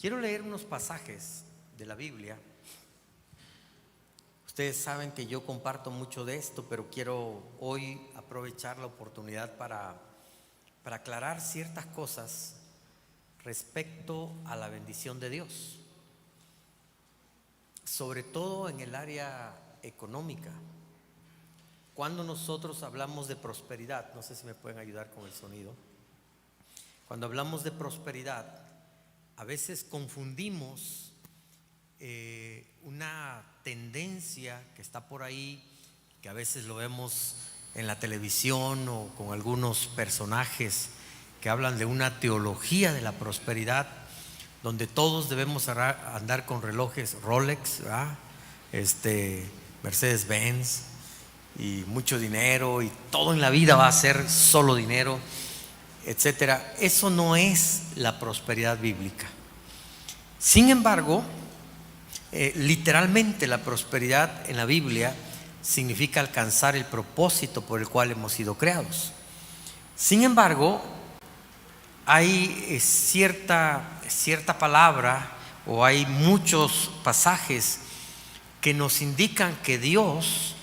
Quiero leer unos pasajes de la Biblia. Ustedes saben que yo comparto mucho de esto, pero quiero hoy aprovechar la oportunidad para aclarar ciertas cosas respecto a la bendición de Dios, sobre todo en el área económica. Cuando nosotros hablamos de prosperidad, no sé si me pueden ayudar con el sonido. Cuando hablamos de prosperidad, a veces confundimos una tendencia que está por ahí, que a veces lo vemos en la televisión o con algunos personajes que hablan de una teología de la prosperidad, donde todos debemos andar con relojes Rolex, Mercedes-Benz y mucho dinero, y todo en la vida va a ser solo dinero, etcétera. Eso no es la prosperidad bíblica. Sin embargo, literalmente la prosperidad en la Biblia significa alcanzar el propósito por el cual hemos sido creados. Sin embargo, hay cierta palabra, o hay muchos pasajes que nos indican que Dios,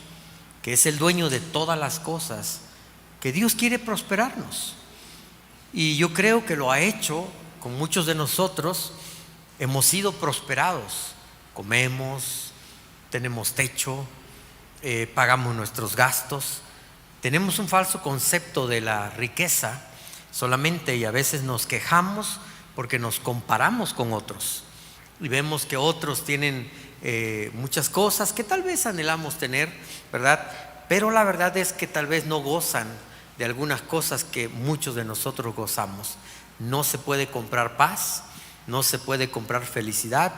que es el dueño de todas las cosas, que Dios quiere prosperarnos. Y yo creo que lo ha hecho con muchos de nosotros. Hemos sido prosperados, comemos, tenemos techo, pagamos nuestros gastos. Tenemos un falso concepto de la riqueza solamente, y a veces nos quejamos porque nos comparamos con otros y vemos que otros tienen muchas cosas que tal vez anhelamos tener, ¿verdad? Pero la verdad es que tal vez no gozan de algunas cosas que muchos de nosotros gozamos. No se puede comprar paz, no se puede comprar felicidad,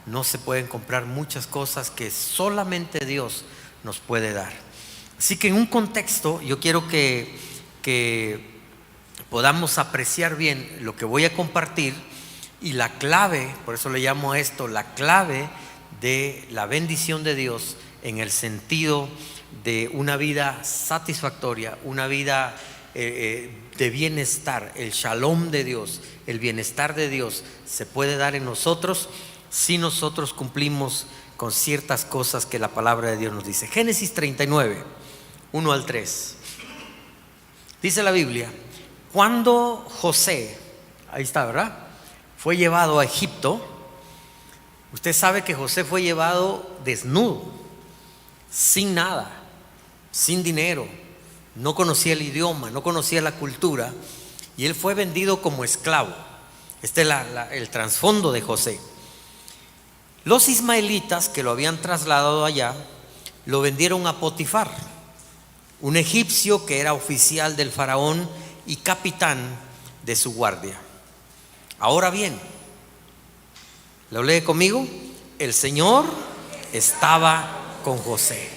no se pueden comprar muchas cosas que solamente Dios nos puede dar. Así que en un contexto yo quiero que podamos apreciar bien lo que voy a compartir, y la clave, por eso le llamo a esto la clave de la bendición de Dios, en el sentido de una vida satisfactoria, una vida de bienestar. El shalom de Dios, el bienestar de Dios se puede dar en nosotros si nosotros cumplimos con ciertas cosas que la palabra de Dios nos dice. Génesis 39, 1 al 3. Dice la Biblia: cuando José, ahí está, ¿verdad?, fue llevado a Egipto. Usted sabe que José fue llevado desnudo, sin nada, sin dinero, no conocía el idioma, no conocía la cultura, y él fue vendido como esclavo. Este es el trasfondo de José. Los ismaelitas que lo habían trasladado allá lo vendieron a Potifar, un egipcio que era oficial del faraón y capitán de su guardia. Ahora bien, ¿lo lee conmigo? El Señor estaba con José,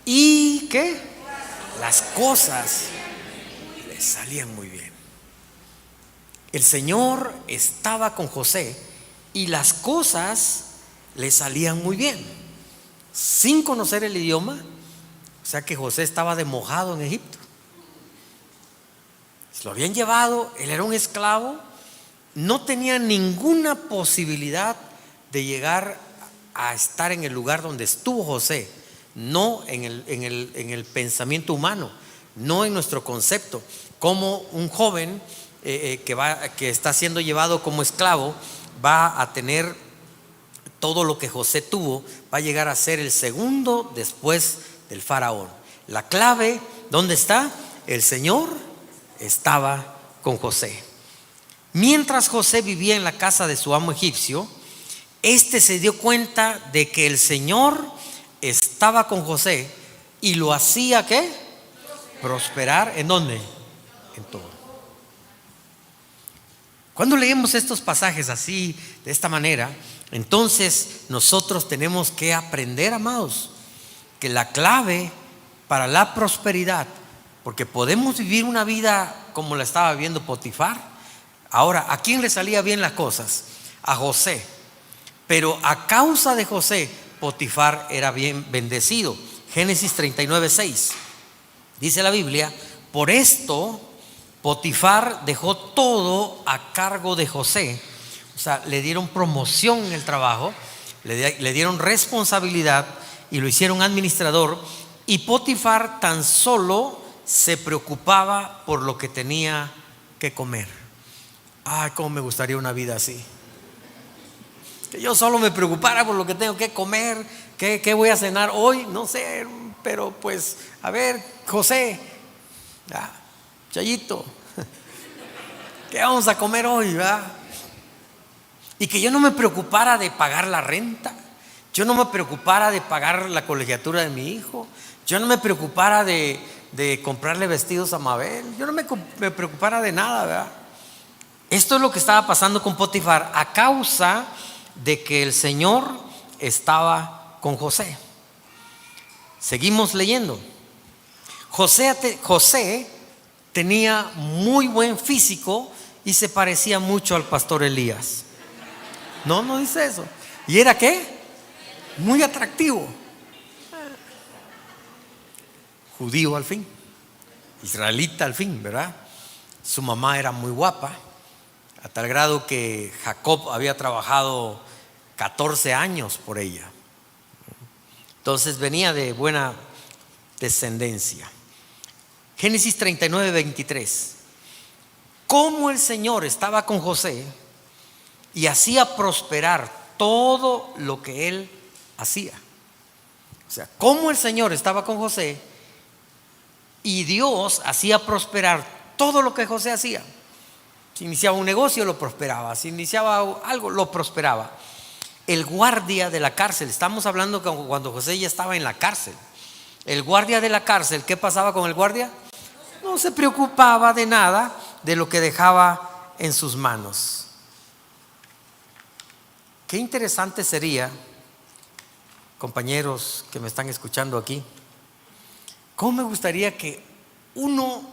y ¿qué? Las cosas le salían muy bien. El Señor estaba con José y las cosas le salían muy bien, sin conocer el idioma. O sea que José estaba de mojado en Egipto. Lo habían llevado, él era un esclavo, no tenía ninguna posibilidad de llegar a estar en el lugar donde estuvo José, no en el pensamiento humano, no en nuestro concepto. Como un joven que está siendo llevado como esclavo va a tener todo lo que José tuvo, va a llegar a ser el segundo después del faraón. La clave, ¿dónde está? El Señor estaba con José. Mientras José vivía en la casa de su amo egipcio, este se dio cuenta de que el Señor estaba con José y lo hacía ¿qué? Prosperar. ¿En dónde? En todo. Cuando leemos estos pasajes así, de esta manera, entonces nosotros tenemos que aprender, amados, que la clave para la prosperidad, porque podemos vivir una vida como la estaba viviendo Potifar. Ahora, ¿a quién le salía bien las cosas? A José. Pero a causa de José, Potifar era bien bendecido. Génesis 39, 6. Dice la Biblia: por esto Potifar dejó todo a cargo de José, O sea, le dieron promoción en el trabajo, le dieron responsabilidad y lo hicieron administrador. Y Potifar tan solo se preocupaba por lo que tenía que comer. Ay, cómo me gustaría una vida así. Que yo solo me preocupara por lo que tengo que comer, qué voy a cenar hoy, no sé, pero pues, a ver, José, Chayito, ¿qué vamos a comer hoy, verdad? Y que yo no me preocupara de pagar la renta, yo no me preocupara de pagar la colegiatura de mi hijo, yo no me preocupara de comprarle vestidos a Mabel, yo no me preocupara de nada, ¿verdad? Esto es lo que estaba pasando con Potifar a causa de que el Señor estaba con José. Seguimos leyendo. José tenía muy buen físico y se parecía mucho al pastor Elías. No dice eso. ¿Y era qué? Muy atractivo. Judío al fin, israelita al fin, ¿verdad? Su mamá era muy guapa, a tal grado que Jacob había trabajado 14 años por ella. Entonces venía de buena descendencia. Génesis 39, 23. Cómo el Señor estaba con José y hacía prosperar todo lo que él hacía. O sea, cómo el Señor estaba con José y Dios hacía prosperar todo lo que José hacía. Si iniciaba un negocio, lo prosperaba. Si iniciaba algo, lo prosperaba. El guardia de la cárcel, estamos hablando cuando José ya estaba en la cárcel. El guardia de la cárcel, ¿qué pasaba con el guardia? No se preocupaba de nada de lo que dejaba en sus manos. Qué interesante sería, compañeros que me están escuchando aquí, cómo me gustaría que uno,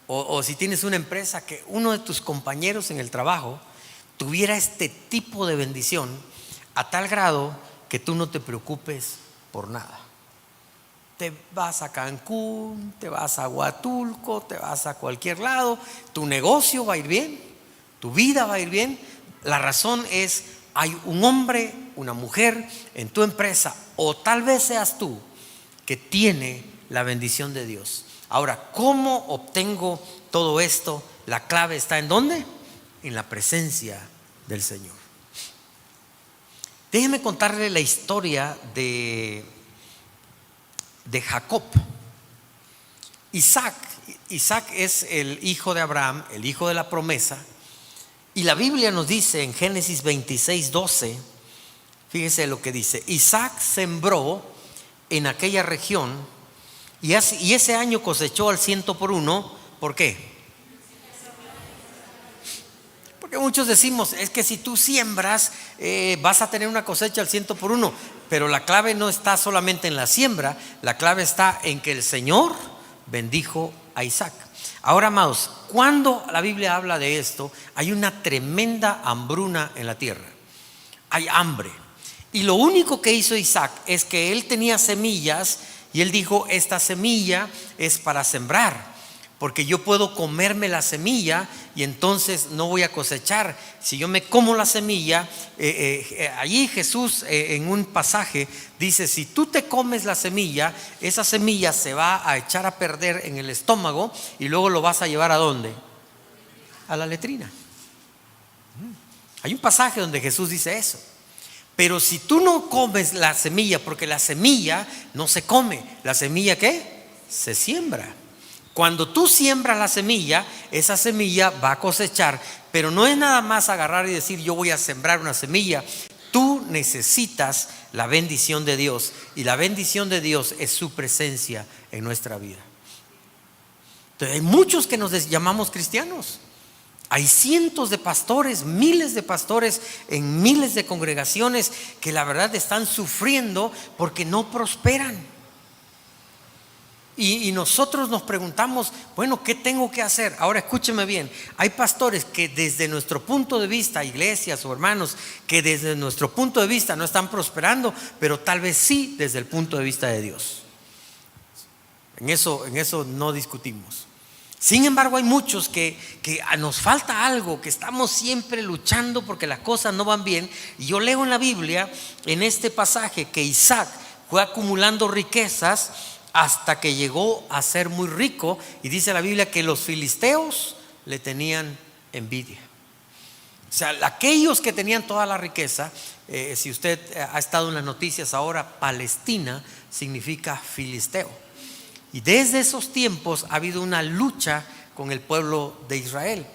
o si tienes una empresa, que uno de tus compañeros en el trabajo tuviera este tipo de bendición a tal grado que tú no te preocupes por nada. Te vas a Cancún, te vas a Huatulco, te vas a cualquier lado, tu negocio va a ir bien, tu vida va a ir bien. La razón es, hay un hombre, una mujer en tu empresa, o tal vez seas tú, que tiene la bendición de Dios. Ahora, ¿cómo obtengo todo esto? La clave está ¿en dónde? En la presencia del Señor. Déjeme contarle la historia de Jacob. Isaac es el hijo de Abraham, el hijo de la promesa. Y la Biblia nos dice en Génesis 26, 12, fíjese lo que dice: Isaac sembró en aquella región y ese año cosechó al 100 por 1. ¿Por qué? Porque muchos decimos, es que si tú siembras vas a tener una cosecha al 100 por 1. Pero la clave no está solamente en la siembra, la clave está en que el Señor bendijo a Isaac. Ahora, amados, cuando la Biblia habla de esto, hay una tremenda hambruna en la tierra. Hay hambre. Y lo único que hizo Isaac es que él tenía semillas y él dijo: esta semilla es para sembrar, porque yo puedo comerme la semilla y entonces no voy a cosechar. Si yo me como la semilla, allí Jesús en un pasaje dice: si tú te comes la semilla, esa semilla se va a echar a perder en el estómago y luego lo vas a llevar ¿a dónde? A la letrina. Hay un pasaje donde Jesús dice eso. Pero si tú no comes la semilla, porque la semilla no se come, la semilla ¿qué? Se siembra. Cuando tú siembras la semilla, esa semilla va a cosechar. Pero no es nada más agarrar y decir: yo voy a sembrar una semilla. Tú necesitas la bendición de Dios, y la bendición de Dios es su presencia en nuestra vida. Entonces, hay muchos que nos llamamos cristianos. Hay cientos de pastores, miles de pastores en miles de congregaciones que la verdad están sufriendo porque no prosperan. Y nosotros nos preguntamos: bueno, ¿qué tengo que hacer? Ahora escúcheme bien, hay pastores que desde nuestro punto de vista, iglesias o hermanos, que desde nuestro punto de vista no están prosperando, pero tal vez sí desde el punto de vista de Dios. En eso no discutimos. Sin embargo, hay muchos que nos falta algo, que estamos siempre luchando porque las cosas no van bien. Y yo leo en la Biblia, en este pasaje, que Isaac fue acumulando riquezas hasta que llegó a ser muy rico. Y dice la Biblia que los filisteos le tenían envidia. O sea, aquellos que tenían toda la riqueza, si usted ha estado en las noticias ahora, Palestina significa filisteo. Y desde esos tiempos ha habido una lucha con el pueblo de Israel.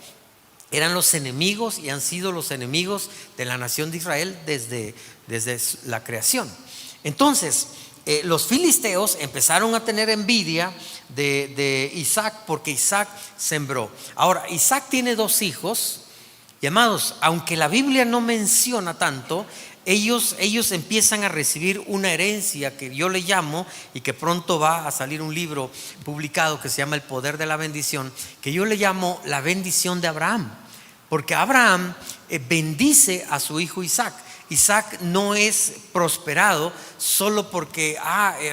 Eran los enemigos y han sido los enemigos de la nación de Israel desde la creación. Entonces, los filisteos empezaron a tener envidia de Isaac porque Isaac sembró. Ahora, Isaac tiene 2 hijos. Y amados, aunque la Biblia no menciona tanto, ellos empiezan a recibir una herencia que yo le llamo, y que pronto va a salir un libro publicado que se llama El Poder de la Bendición, que yo le llamo la bendición de Abraham. Porque Abraham bendice a su hijo Isaac. Isaac no es prosperado solo porque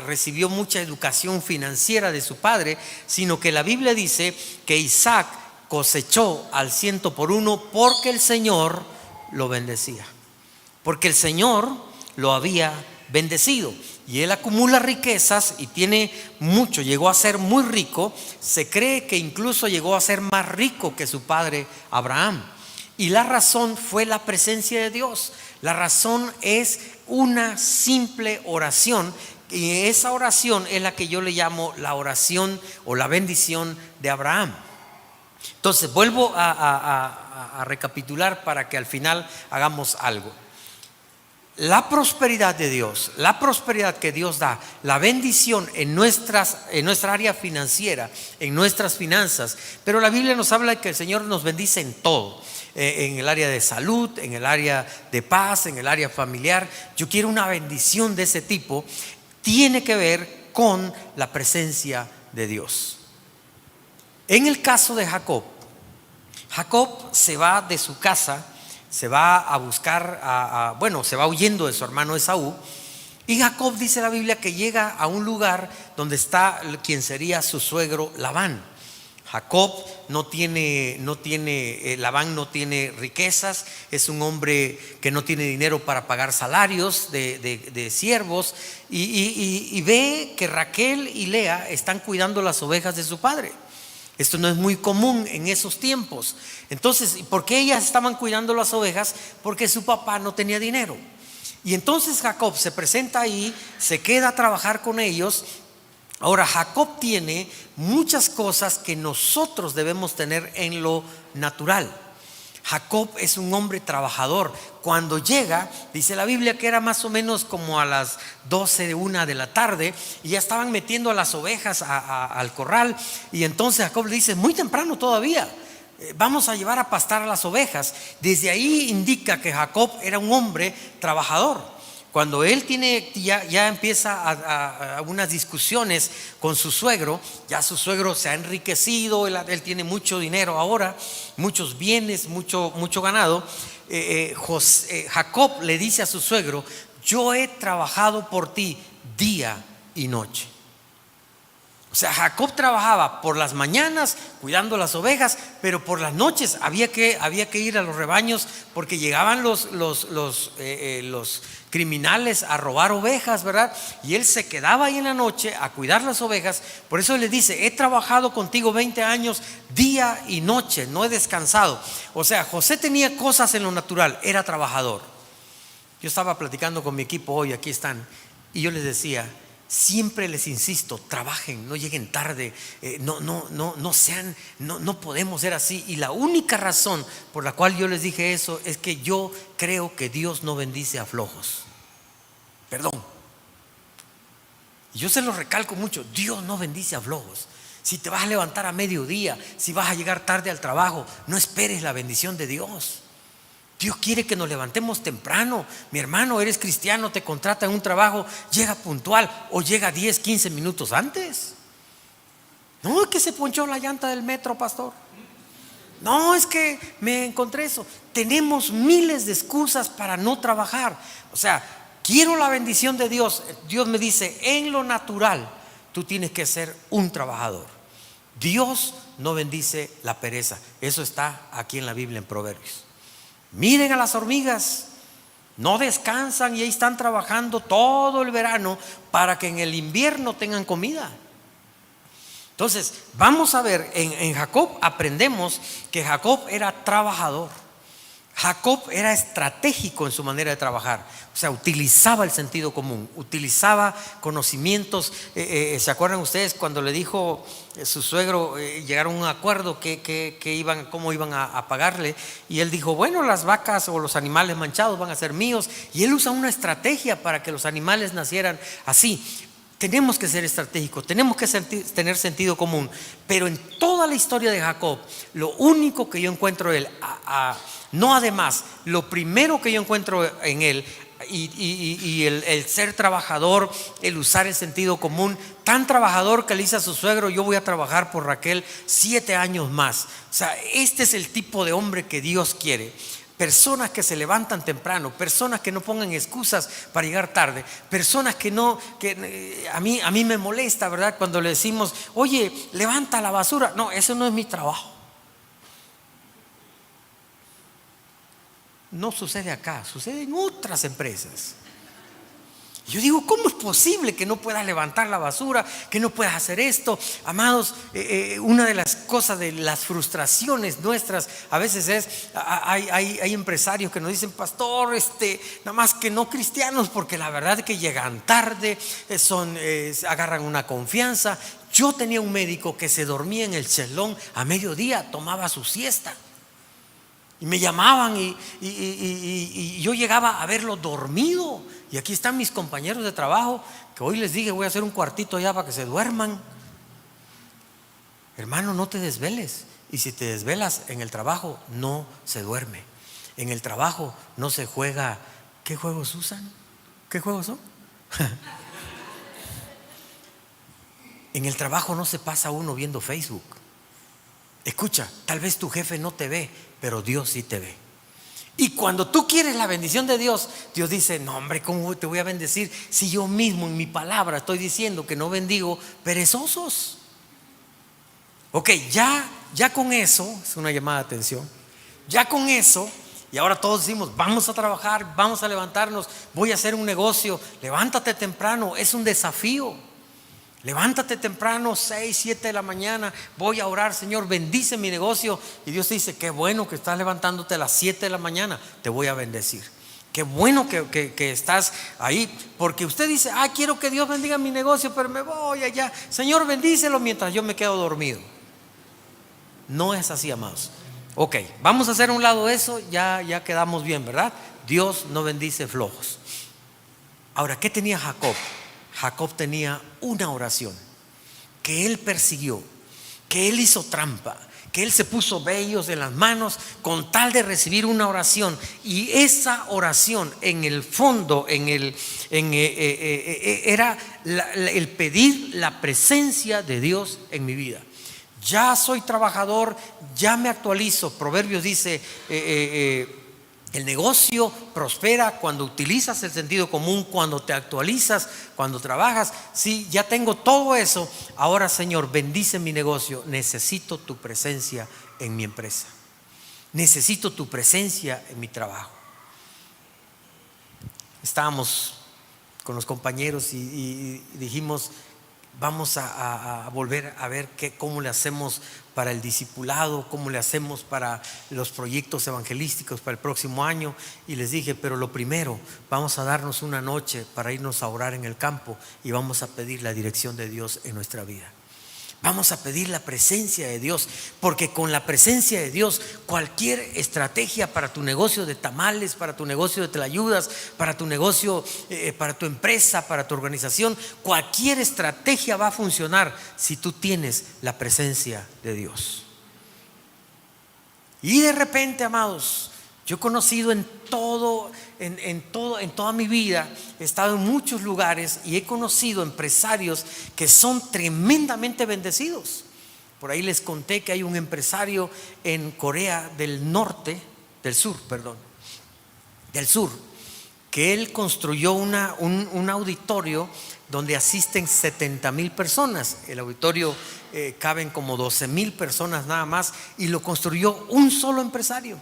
recibió mucha educación financiera de su padre, sino que la Biblia dice que Isaac cosechó al 100 por 1 porque el Señor lo bendecía, porque el Señor lo había bendecido. Y él acumula riquezas y tiene mucho, llegó a ser muy rico. Se cree que incluso llegó a ser más rico que su padre Abraham. Y la razón fue la presencia de Dios. La razón es una simple oración, y esa oración es la que yo le llamo la oración o la bendición de Abraham. Entonces vuelvo a recapitular para que al final hagamos algo. La prosperidad de Dios, la prosperidad que Dios da, la bendición en nuestra área financiera, en nuestras finanzas. Pero la Biblia nos habla de que el Señor nos bendice en todo, en el área de salud, en el área de paz, en el área familiar. Yo quiero una bendición de ese tipo. Tiene que ver con la presencia de Dios. En el caso de Jacob se va de su casa, se va a buscar, se va huyendo de su hermano Esaú. Y Jacob, dice la Biblia, que llega a un lugar donde está quien sería su suegro Labán. Jacob Labán no tiene riquezas, es un hombre que no tiene dinero para pagar salarios de siervos, y ve que Raquel y Lea están cuidando las ovejas de su padre. Esto no es muy común en esos tiempos. Entonces, ¿por qué ellas estaban cuidando las ovejas? Porque su papá no tenía dinero. Y entonces Jacob se presenta ahí, se queda a trabajar con ellos. Ahora, Jacob tiene muchas cosas que nosotros debemos tener en lo natural. Jacob es un hombre trabajador. Cuando llega, dice la Biblia que era más o menos como a las 12 de 1 de la tarde, y ya estaban metiendo a las ovejas al corral. Y entonces Jacob le dice: muy temprano todavía, vamos a llevar a pastar a las ovejas. Desde ahí indica que Jacob era un hombre trabajador. Cuando él ya empieza a unas discusiones con su suegro, ya su suegro se ha enriquecido, él tiene mucho dinero ahora, muchos bienes, mucho ganado. Jacob le dice a su suegro: yo he trabajado por ti día y noche. O sea, Jacob trabajaba por las mañanas cuidando las ovejas, pero por las noches había que ir a los rebaños, porque llegaban los criminales a robar ovejas, ¿verdad? Y él se quedaba ahí en la noche a cuidar las ovejas. Por eso le dice: he trabajado contigo 20 años día y noche, no he descansado. O sea, José tenía cosas en lo natural, era trabajador. Yo estaba platicando con mi equipo hoy, aquí están, y yo les decía: siempre les insisto, trabajen, no lleguen tarde, no podemos ser así. Y la única razón por la cual yo les dije eso es que yo creo que Dios no bendice a flojos. Perdón. Yo se lo recalco mucho: Dios no bendice a flojos. Si te vas a levantar a mediodía, si vas a llegar tarde al trabajo, no esperes la bendición de Dios. Dios quiere que nos levantemos temprano. Mi hermano, eres cristiano, te contrata en un trabajo, llega puntual o llega 10, 15 minutos antes. No, es que se ponchó la llanta del metro, pastor. No, es que me encontré eso. Tenemos miles de excusas para no trabajar. O sea, quiero la bendición de Dios. Dios me dice: en lo natural tú tienes que ser un trabajador. Dios no bendice la pereza. Eso está aquí en la Biblia, en Proverbios. Miren a las hormigas, no descansan y ahí están trabajando todo el verano para que en el invierno tengan comida. Entonces, vamos a ver, en Jacob aprendemos que Jacob era trabajador. Jacob era estratégico en su manera de trabajar, o sea, utilizaba el sentido común, utilizaba conocimientos. ¿Se acuerdan ustedes cuando le dijo su suegro, llegaron a un acuerdo cómo iban a pagarle? Y él dijo, bueno, las vacas o los animales manchados van a ser míos. Y él usa una estrategia para que los animales nacieran así. Tenemos que ser estratégicos, tenemos que tener sentido común. Pero en toda la historia de Jacob, lo único que yo encuentro en él, no además, lo primero que yo encuentro en él, y el ser trabajador, el usar el sentido común, tan trabajador que le dice a su suegro, yo voy a trabajar por Raquel 7 años más. O sea, este es el tipo de hombre que Dios quiere. Personas que se levantan temprano, personas que no pongan excusas para llegar tarde, personas a mí me molesta, ¿verdad? Cuando le decimos, oye, levanta la basura. No, eso no es mi trabajo. No sucede acá, sucede en otras empresas. Yo digo, ¿cómo es posible que no puedas levantar la basura, que no puedas hacer esto? Amados, una de las cosas, de las frustraciones nuestras a veces es, hay empresarios que nos dicen, pastor, nada más que no cristianos, porque la verdad es que llegan tarde, agarran una confianza. Yo tenía un médico que se dormía en el chelón a mediodía, tomaba su siesta. Y me llamaban y yo llegaba a verlo dormido. Y aquí están mis compañeros de trabajo, que hoy les dije, voy a hacer un cuartito ya para que se duerman. Hermano, no te desveles. Y si te desvelas en el trabajo, no se duerme. En el trabajo no se juega. ¿Qué juegos usan? ¿Qué juegos son? En el trabajo no se pasa uno viendo Facebook. Escucha, tal vez tu jefe no te ve, pero Dios sí te ve. Y cuando tú quieres la bendición de Dios, Dios dice, no hombre, ¿cómo te voy a bendecir si yo mismo en mi palabra estoy diciendo que no bendigo perezosos? Ok, ya con eso, es una llamada de atención. Ya con eso, y ahora todos decimos, vamos a trabajar, vamos a levantarnos, voy a hacer un negocio. Levántate temprano, es un desafío. Levántate temprano, 6, 7 de la mañana, voy a orar, Señor, bendice mi negocio. Y Dios te dice, qué bueno que estás levantándote a las 7 de la mañana, te voy a bendecir. Qué bueno que estás ahí, porque usted dice, quiero que Dios bendiga mi negocio, pero me voy allá. Señor, bendícelo mientras yo me quedo dormido. No es así, amados. Ok, vamos a hacer a un lado eso, ya quedamos bien, ¿verdad? Dios no bendice flojos. Ahora, ¿qué tenía Jacob? Jacob tenía una oración que él persiguió, que él hizo trampa, que él se puso vellos en las manos con tal de recibir una oración. Y esa oración en el fondo era el pedir la presencia de Dios en mi vida. Ya soy trabajador, ya me actualizo. Proverbios dice, el negocio prospera cuando utilizas el sentido común, cuando te actualizas, cuando trabajas. Sí, ya tengo todo eso. Ahora, Señor, bendice mi negocio. Necesito tu presencia en mi empresa. Necesito tu presencia en mi trabajo. Estábamos con los compañeros y dijimos, vamos a volver a ver cómo le hacemos para el discipulado, cómo le hacemos para los proyectos evangelísticos para el próximo año. Y les dije, pero lo primero, vamos a darnos una noche para irnos a orar en el campo y vamos a pedir la dirección de Dios en nuestra vida. Vamos a pedir la presencia de Dios, porque con la presencia de Dios cualquier estrategia para tu negocio de tamales, para tu negocio de tlayudas, para tu negocio, para tu empresa, para tu organización, cualquier estrategia va a funcionar si tú tienes la presencia de Dios. Y de repente, amados, yo he conocido en toda mi vida, he estado en muchos lugares y he conocido empresarios que son tremendamente bendecidos. Por ahí les conté que hay un empresario en Corea del Sur, que él construyó un auditorio donde asisten 70,000 personas. El auditorio caben como 12,000 personas nada más, y lo construyó un solo empresario.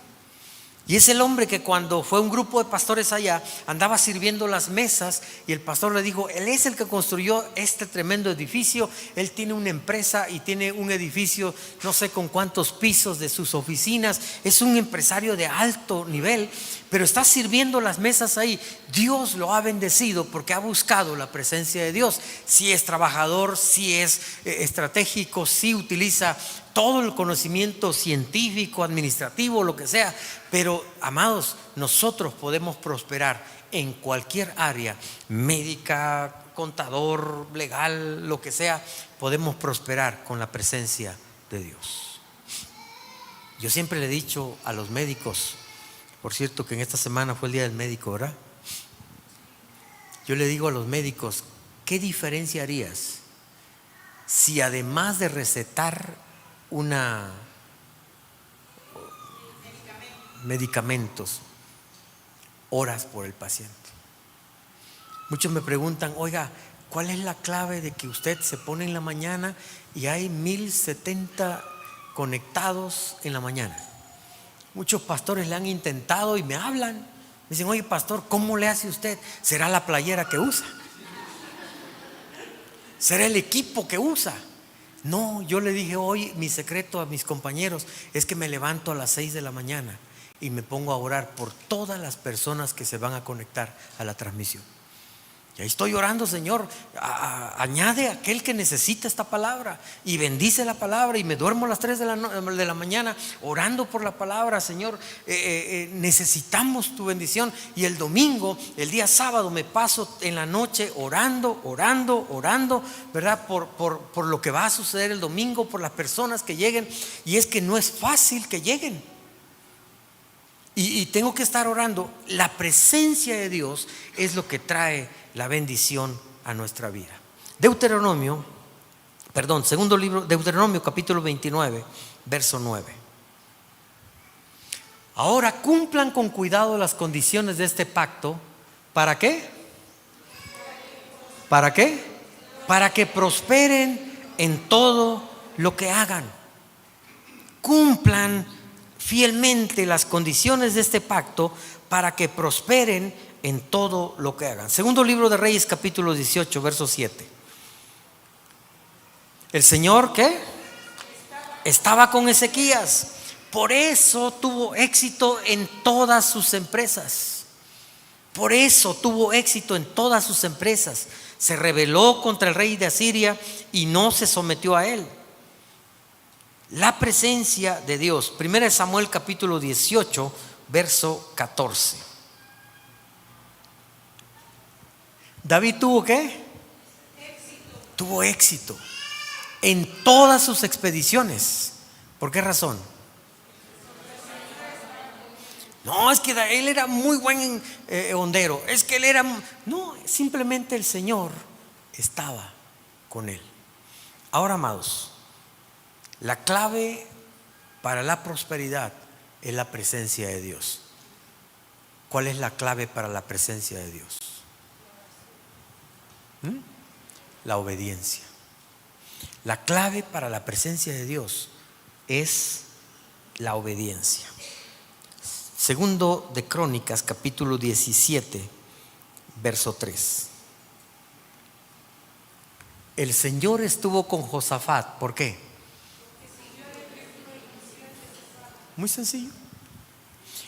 Y es el hombre que cuando fue un grupo de pastores allá, andaba sirviendo las mesas, y el pastor le dijo: él es el que construyó este tremendo edificio. Él tiene una empresa y tiene un edificio, no sé con cuántos pisos de sus oficinas. Es un empresario de alto nivel, pero está sirviendo las mesas ahí. Dios lo ha bendecido porque ha buscado la presencia de Dios. Si es trabajador, si es estratégico, si utiliza todo el conocimiento científico, administrativo, lo que sea. Pero, amados, nosotros podemos prosperar en cualquier área, médica, contador, legal, lo que sea. Podemos prosperar con la presencia de Dios. Yo siempre le he dicho a los médicos, por cierto que en esta semana fue el día del médico, ¿verdad? Yo le digo a los médicos: ¿qué diferencia harías si además de recetar medicamentos, oras por el paciente? Muchos me preguntan: oiga, ¿cuál es la clave de que usted se pone en la mañana y hay 1070 conectados en la mañana? Muchos pastores le han intentado y me hablan, me dicen: oye, pastor, ¿cómo le hace usted? ¿Será la playera que usa? ¿Será el equipo que usa? No, yo le dije hoy, mi secreto a mis compañeros es que me levanto a las 6 de la mañana y me pongo a orar por todas las personas que se van a conectar a la transmisión. Y ahí estoy orando: Señor, añade a aquel que necesita esta palabra, y bendice la palabra. Y me duermo a las 3 de la mañana orando por la palabra. Señor, necesitamos tu bendición. Y el domingo, el día sábado, me paso en la noche orando, ¿verdad? Por lo que va a suceder el domingo, por las personas que lleguen. Y es que no es fácil que lleguen. Y tengo que estar orando. La presencia de Dios es lo que trae la bendición a nuestra vida. Deuteronomio capítulo 29, verso 9. Ahora cumplan con cuidado las condiciones de este pacto. ¿Para qué? ¿Para qué? Para que prosperen en todo lo que hagan. Cumplan fielmente las condiciones de este pacto para que prosperen en todo lo que hagan. Segundo libro de Reyes, capítulo 18, verso 7. El Señor, ¿qué? Estaba con Ezequías. Por eso tuvo éxito en todas sus empresas. Por eso tuvo éxito en todas sus empresas. Se rebeló contra el rey de Asiria y no se sometió a él. La presencia de Dios. 1 Samuel capítulo 18, verso 14. David tuvo ¿qué? Éxito. Tuvo éxito en todas sus expediciones. ¿Por qué razón? No, es que él era muy buen hondero. Es que él era... No, simplemente el Señor estaba con él. Ahora, amados, la clave para la prosperidad es la presencia de Dios. ¿Cuál es la clave para la presencia de Dios? La obediencia. La clave para la presencia de Dios es la obediencia. Segundo de Crónicas, capítulo 17, verso 3. El Señor estuvo con Josafat. ¿Por qué? Muy sencillo.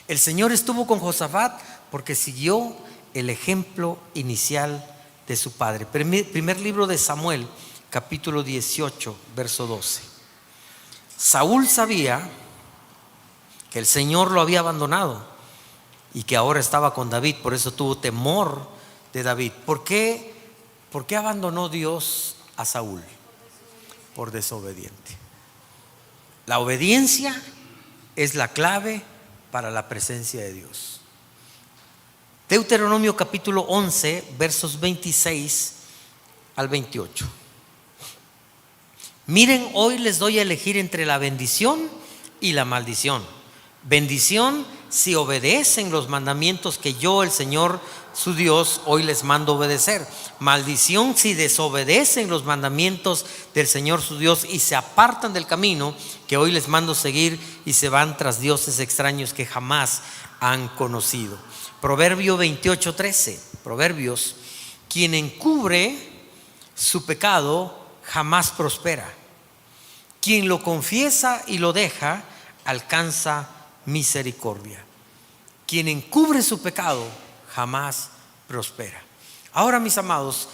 El Señor estuvo con Josafat porque siguió el ejemplo inicial de su padre. Primer libro de Samuel, capítulo 18, verso 12. Saúl sabía que el Señor lo había abandonado y que ahora estaba con David, por eso tuvo temor de David. ¿Por qué abandonó Dios a Saúl? Por desobediente. La obediencia es la clave para la presencia de Dios. Deuteronomio capítulo 11, versos 26 al 28. Miren, hoy les doy a elegir entre la bendición y la maldición. Bendición si obedecen los mandamientos que yo, el Señor su Dios, hoy les mando obedecer. Maldición si desobedecen los mandamientos del Señor su Dios y se apartan del camino que hoy les mando seguir y se van tras dioses extraños que jamás han conocido. Proverbio 28:13. Proverbios: quien encubre su pecado jamás prospera. Quien lo confiesa y lo deja alcanza misericordia. Quien encubre su pecado jamás prospera. Ahora, mis amados,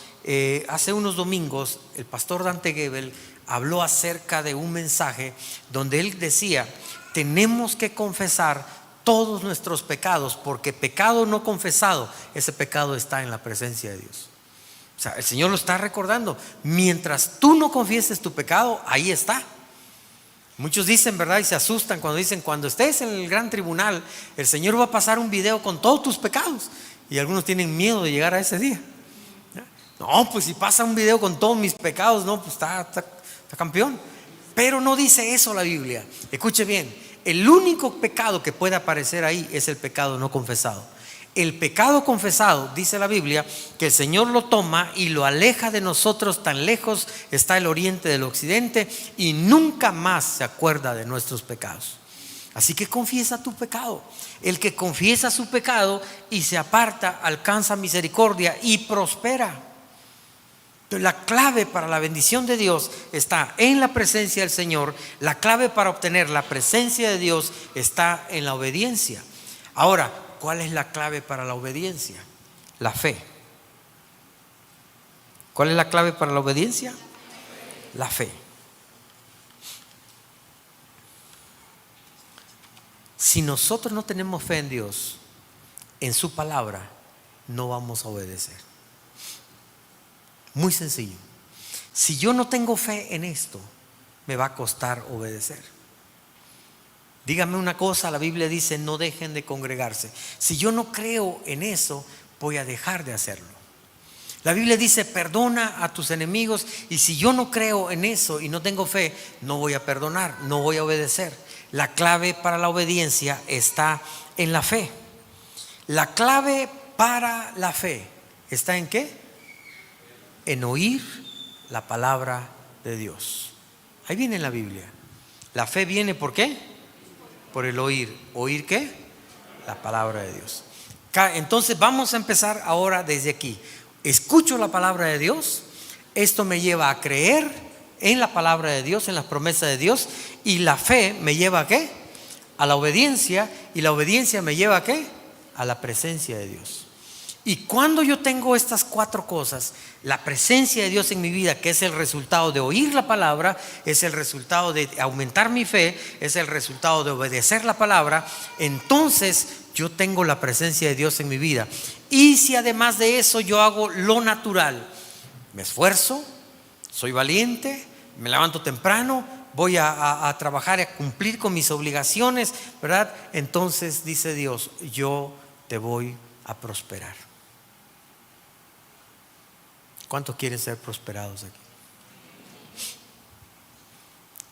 hace unos domingos el pastor Dante Gebel habló acerca de un mensaje donde él decía: tenemos que confesar todos nuestros pecados, porque pecado no confesado, ese pecado está en la presencia de Dios. O sea, el Señor lo está recordando. Mientras tú no confieses tu pecado, ahí está. Muchos dicen, ¿verdad? Y se asustan cuando dicen: cuando estés en el gran tribunal, el Señor va a pasar un video con todos tus pecados. Y algunos tienen miedo de llegar a ese día. No, pues si pasa un video con todos mis pecados, no, pues está campeón. Pero no dice eso la Biblia. Escuche bien: el único pecado que puede aparecer ahí es el pecado no confesado. El pecado confesado, dice la Biblia, que el Señor lo toma y lo aleja de nosotros. Tan lejos está el oriente del occidente, y nunca más se acuerda de nuestros pecados. Así que confiesa tu pecado. El que confiesa su pecado y se aparta alcanza misericordia y prospera. Entonces, la clave para la bendición de Dios está en la presencia del Señor. La clave para obtener la presencia de Dios está en la obediencia. Ahora, ¿cuál es la clave para la obediencia? La fe. ¿Cuál es la clave para la obediencia? La fe. Si nosotros no tenemos fe en Dios, en su palabra, no vamos a obedecer. Muy sencillo. Si yo no tengo fe en esto, me va a costar obedecer. Dígame una cosa, la Biblia dice: no dejen de congregarse. Si yo no creo en eso, voy a dejar de hacerlo. La Biblia dice: perdona a tus enemigos. Y si yo no creo en eso y no tengo fe, no voy a perdonar, no voy a obedecer. La clave para la obediencia está en la fe. La clave para la fe está ¿en qué? En oír la palabra de Dios. Ahí viene en la Biblia. La fe viene ¿por qué? Por el oír. ¿Oír qué? La palabra de Dios. Entonces vamos a empezar ahora desde aquí. Escucho la palabra de Dios. Esto me lleva a creer en la palabra de Dios, en las promesas de Dios. Y la fe me lleva ¿a qué? A la obediencia. Y la obediencia me lleva ¿a qué? A la presencia de Dios. Y cuando yo tengo estas cuatro cosas, la presencia de Dios en mi vida, que es el resultado de oír la palabra, es el resultado de aumentar mi fe, es el resultado de obedecer la palabra, entonces yo tengo la presencia de Dios en mi vida. Y si además de eso yo hago lo natural, me esfuerzo, soy valiente, me levanto temprano, voy a trabajar y a cumplir con mis obligaciones, ¿verdad? Entonces dice Dios: yo te voy a prosperar. ¿Cuántos quieren ser prosperados aquí?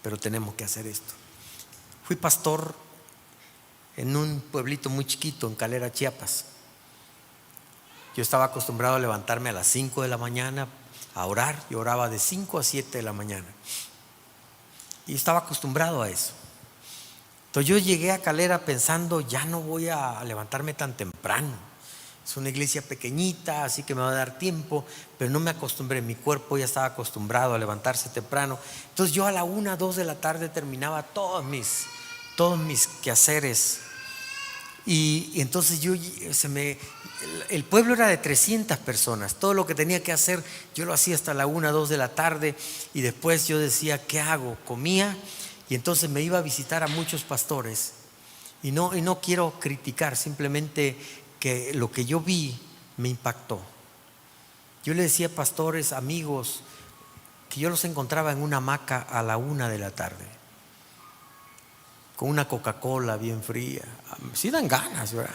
Pero tenemos que hacer esto. Fui pastor en un pueblito muy chiquito en Calera, Chiapas. Yo estaba acostumbrado a levantarme a las 5 de la mañana a orar. Yo oraba de 5 a 7 de la mañana y estaba acostumbrado a eso. Entonces yo llegué a Calera pensando: ya no voy a levantarme tan temprano. Es una iglesia pequeñita, así que me va a dar tiempo. Pero no me acostumbré, mi cuerpo ya estaba acostumbrado a levantarse temprano. Entonces yo a la 1, 2 de la tarde terminaba todos mis quehaceres. Y entonces el pueblo era de 300 personas. Todo lo que tenía que hacer yo lo hacía hasta la 1, 2 de la tarde. Y después yo decía: ¿qué hago? Comía. Y entonces me iba a visitar a muchos pastores. Y no quiero criticar, simplemente que lo que yo vi me impactó. Yo le decía a pastores, amigos, que yo los encontraba en una hamaca a la 1 de la tarde, con una Coca-Cola bien fría. Sí dan ganas, ¿verdad?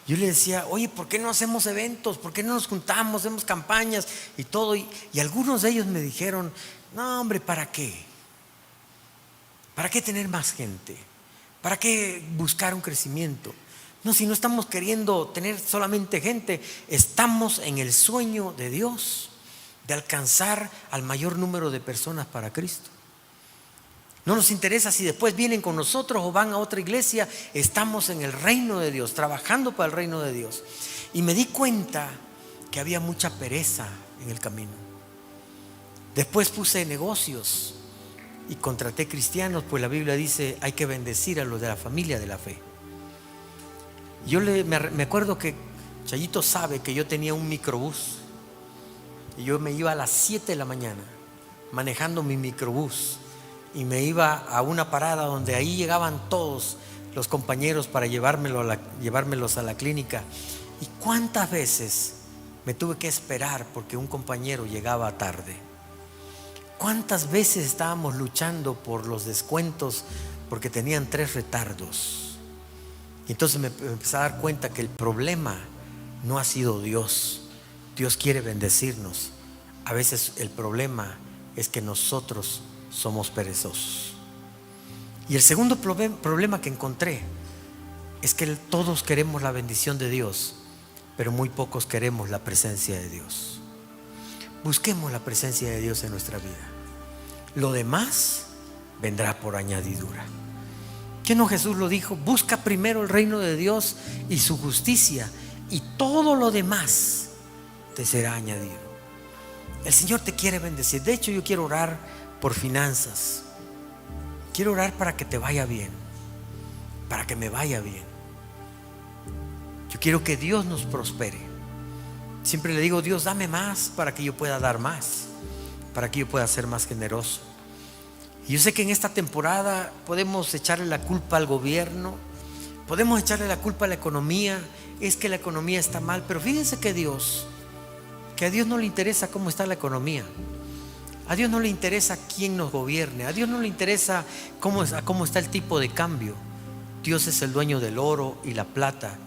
Yo le decía: oye, ¿por qué no hacemos eventos? ¿Por qué no nos juntamos, hacemos campañas y todo? Y algunos de ellos me dijeron: no, hombre, ¿para qué? ¿Para qué tener más gente? ¿Para qué buscar un crecimiento? No, si no estamos queriendo tener solamente gente, estamos en el sueño de Dios de alcanzar al mayor número de personas para Cristo. No nos interesa si después vienen con nosotros o van a otra iglesia. Estamos en el reino de Dios, trabajando para el reino de Dios. Y me di cuenta que había mucha pereza en el camino. Después puse negocios y contraté cristianos, pues la Biblia dice hay que bendecir a los de la familia de la fe. Me acuerdo que Chayito sabe que yo tenía un microbús y yo me iba a las 7 de la mañana manejando mi microbús y me iba a una parada donde ahí llegaban todos los compañeros para llevármelos a la clínica. ¿Y cuántas veces me tuve que esperar porque un compañero llegaba tarde? ¿Cuántas veces estábamos luchando por los descuentos porque tenían 3 retardos? Y entonces me empecé a dar cuenta que el problema no ha sido Dios. Dios quiere bendecirnos. A veces el problema es que nosotros somos perezosos. Y el segundo problema que encontré es que todos queremos la bendición de Dios, pero muy pocos queremos la presencia de Dios. Busquemos la presencia de Dios en nuestra vida. Lo demás vendrá por añadidura. ¿Qué no Jesús lo dijo? Busca primero el reino de Dios y su justicia, y todo lo demás te será añadido. El Señor te quiere bendecir. De hecho, yo quiero orar por finanzas. Quiero orar para que te vaya bien, para que me vaya bien. Yo quiero que Dios nos prospere. Siempre le digo: Dios, dame más para que yo pueda dar más, para que yo pueda ser más generoso. Y yo sé que en esta temporada podemos echarle la culpa al gobierno, podemos echarle la culpa a la economía. Es que la economía está mal, pero fíjense que a Dios no le interesa cómo está la economía. A Dios no le interesa quién nos gobierne. A Dios no le interesa cómo está el tipo de cambio. Dios es el dueño del oro y la plata,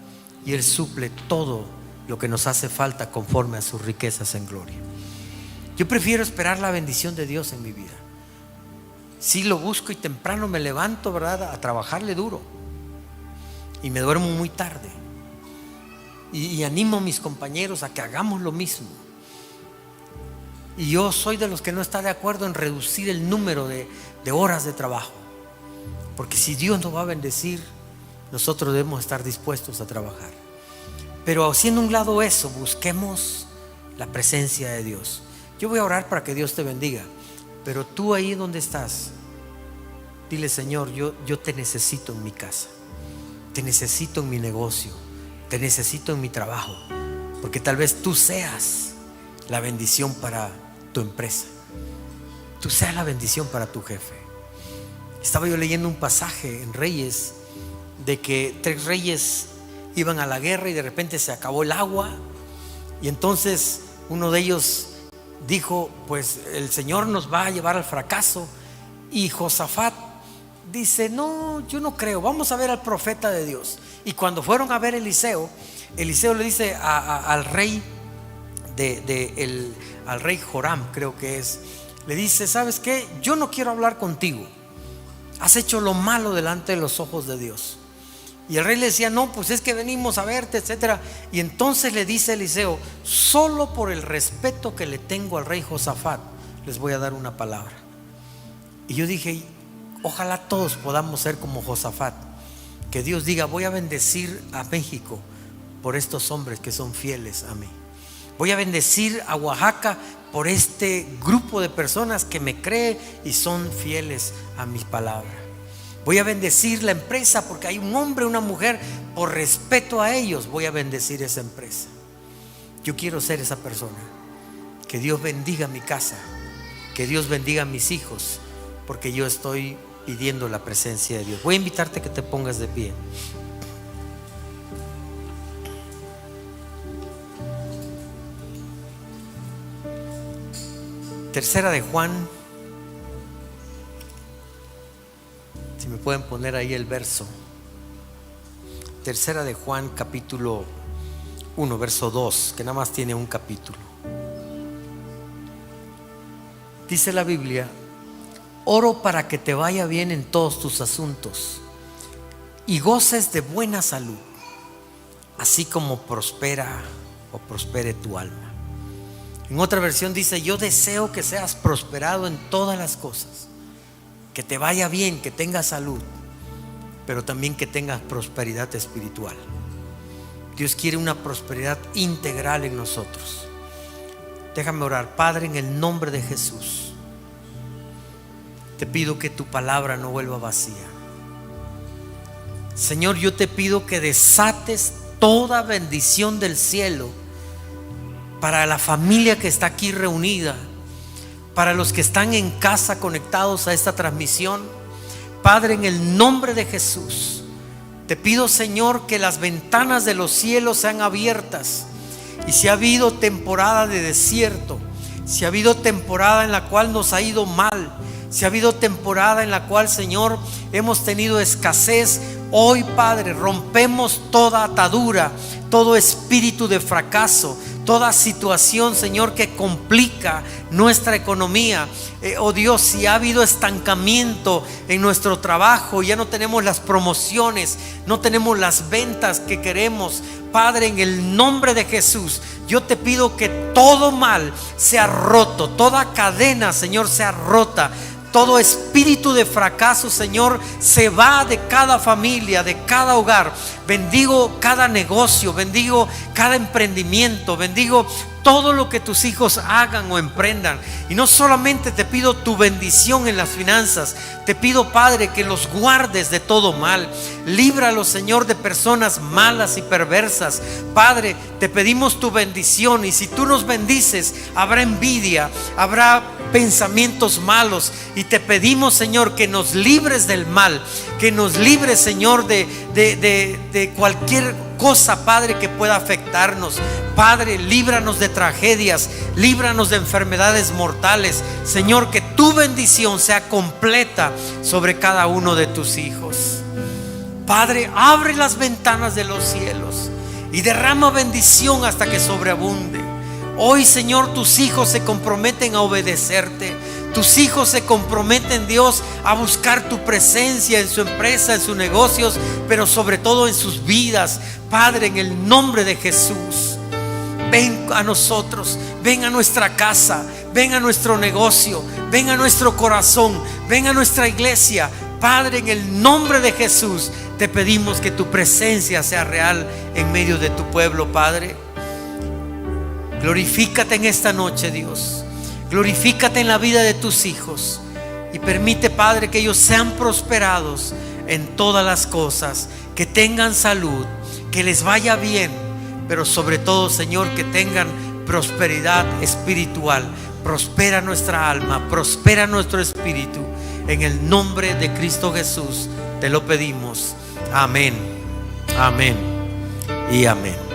y Él suple todo lo que nos hace falta conforme a sus riquezas en gloria. Yo prefiero esperar la bendición de Dios en mi vida. Sí, lo busco y temprano me levanto, ¿verdad?, a trabajarle duro, y me duermo muy tarde, y animo a mis compañeros a que hagamos lo mismo. Y yo soy de los que no está de acuerdo en reducir el número de horas de trabajo, porque si Dios nos va a bendecir, nosotros debemos estar dispuestos a trabajar. Pero haciendo un lado eso, busquemos la presencia de Dios. Yo voy a orar para que Dios te bendiga, pero tú ahí donde estás, dile: Señor, yo te necesito en mi casa, te necesito en mi negocio, te necesito en mi trabajo, porque tal vez tú seas la bendición para tu empresa, tú seas la bendición para tu jefe. Estaba yo leyendo un pasaje en Reyes de que 3 reyes iban a la guerra y de repente se acabó el agua, y entonces uno de ellos dijo: pues el Señor nos va a llevar al fracaso. Y Josafat dice: no, yo no creo, vamos a ver al profeta de Dios. Y cuando fueron a ver a Eliseo le dice al rey al rey Joram, creo que es, le dice: ¿sabes qué? Yo no quiero hablar contigo, has hecho lo malo delante de los ojos de Dios. Y el rey le decía: no, pues es que venimos a verte, etcétera. Y entonces le dice Eliseo: solo por el respeto que le tengo al rey Josafat, les voy a dar una palabra. Y yo dije: ojalá todos podamos ser como Josafat, que Dios diga: voy a bendecir a México por estos hombres que son fieles a mí. Voy a bendecir a Oaxaca por este grupo de personas que me cree y son fieles a mi palabra. Voy a bendecir la empresa porque hay un hombre, una mujer, por respeto a ellos voy a bendecir esa empresa. Yo quiero ser esa persona. Que Dios bendiga mi casa, que Dios bendiga a mis hijos, porque yo estoy pidiendo la presencia de Dios. Voy a invitarte a que te pongas de pie. Tercera de Juan, si me pueden poner ahí el verso. Tercera de Juan, capítulo 1, verso 2, que nada más tiene un capítulo. Dice la Biblia: oro para que te vaya bien en todos tus asuntos y goces de buena salud, así como prospere tu alma. En otra versión dice: yo deseo que seas prosperado en todas las cosas, que te vaya bien, que tengas salud, pero también que tengas prosperidad espiritual. Dios quiere una prosperidad integral en nosotros. Déjame orar. Padre, en el nombre de Jesús, te pido que tu palabra no vuelva vacía. Señor, yo te pido que desates toda bendición del cielo para la familia que está aquí reunida, para los que están en casa conectados a esta transmisión. Padre, en el nombre de Jesús, te pido, Señor, que las ventanas de los cielos sean abiertas. Y si ha habido temporada de desierto, si ha habido temporada en la cual nos ha ido mal, si ha habido temporada en la cual, Señor, hemos tenido escasez, hoy, Padre, rompemos toda atadura, todo espíritu de fracaso, toda situación, Señor, que complica nuestra economía. Oh Dios, si ha habido estancamiento en nuestro trabajo, ya no tenemos las promociones, no tenemos las ventas que queremos, Padre, en el nombre de Jesús, yo te pido que todo mal sea roto, toda cadena, Señor, sea rota. Todo espíritu de fracaso, Señor, se va de cada familia, de cada hogar. Bendigo cada negocio, bendigo cada emprendimiento, bendigo todo lo que tus hijos hagan o emprendan. Y no solamente te pido tu bendición en las finanzas, te pido, Padre, que los guardes de todo mal. Líbralos, Señor, de personas malas y perversas. Padre, te pedimos tu bendición, y si tú nos bendices, habrá envidia, habrá pensamientos malos, y te pedimos, Señor, que nos libres del mal, que nos libres, Señor, de cualquier cosa, Padre, que pueda afectarnos. Padre, líbranos de tragedias, líbranos de enfermedades mortales. Señor, que tu bendición sea completa sobre cada uno de tus hijos. Padre, abre las ventanas de los cielos y derrama bendición hasta que sobreabunde. Hoy, Señor, tus hijos se comprometen a obedecerte. Tus hijos se comprometen, Dios, a buscar tu presencia en su empresa, en sus negocios, pero sobre todo en sus vidas. Padre, en el nombre de Jesús, ven a nosotros, ven a nuestra casa, ven a nuestro negocio, ven a nuestro corazón, ven a nuestra iglesia. Padre, en el nombre de Jesús, te pedimos que tu presencia sea real en medio de tu pueblo, Padre. Glorifícate en esta noche, Dios. Glorifícate en la vida de tus hijos y permite, Padre, que ellos sean prosperados en todas las cosas, que tengan salud, que les vaya bien, pero sobre todo, Señor, que tengan prosperidad espiritual. Prospera nuestra alma, prospera nuestro espíritu. En el nombre de Cristo Jesús te lo pedimos. Amén, amén y amén.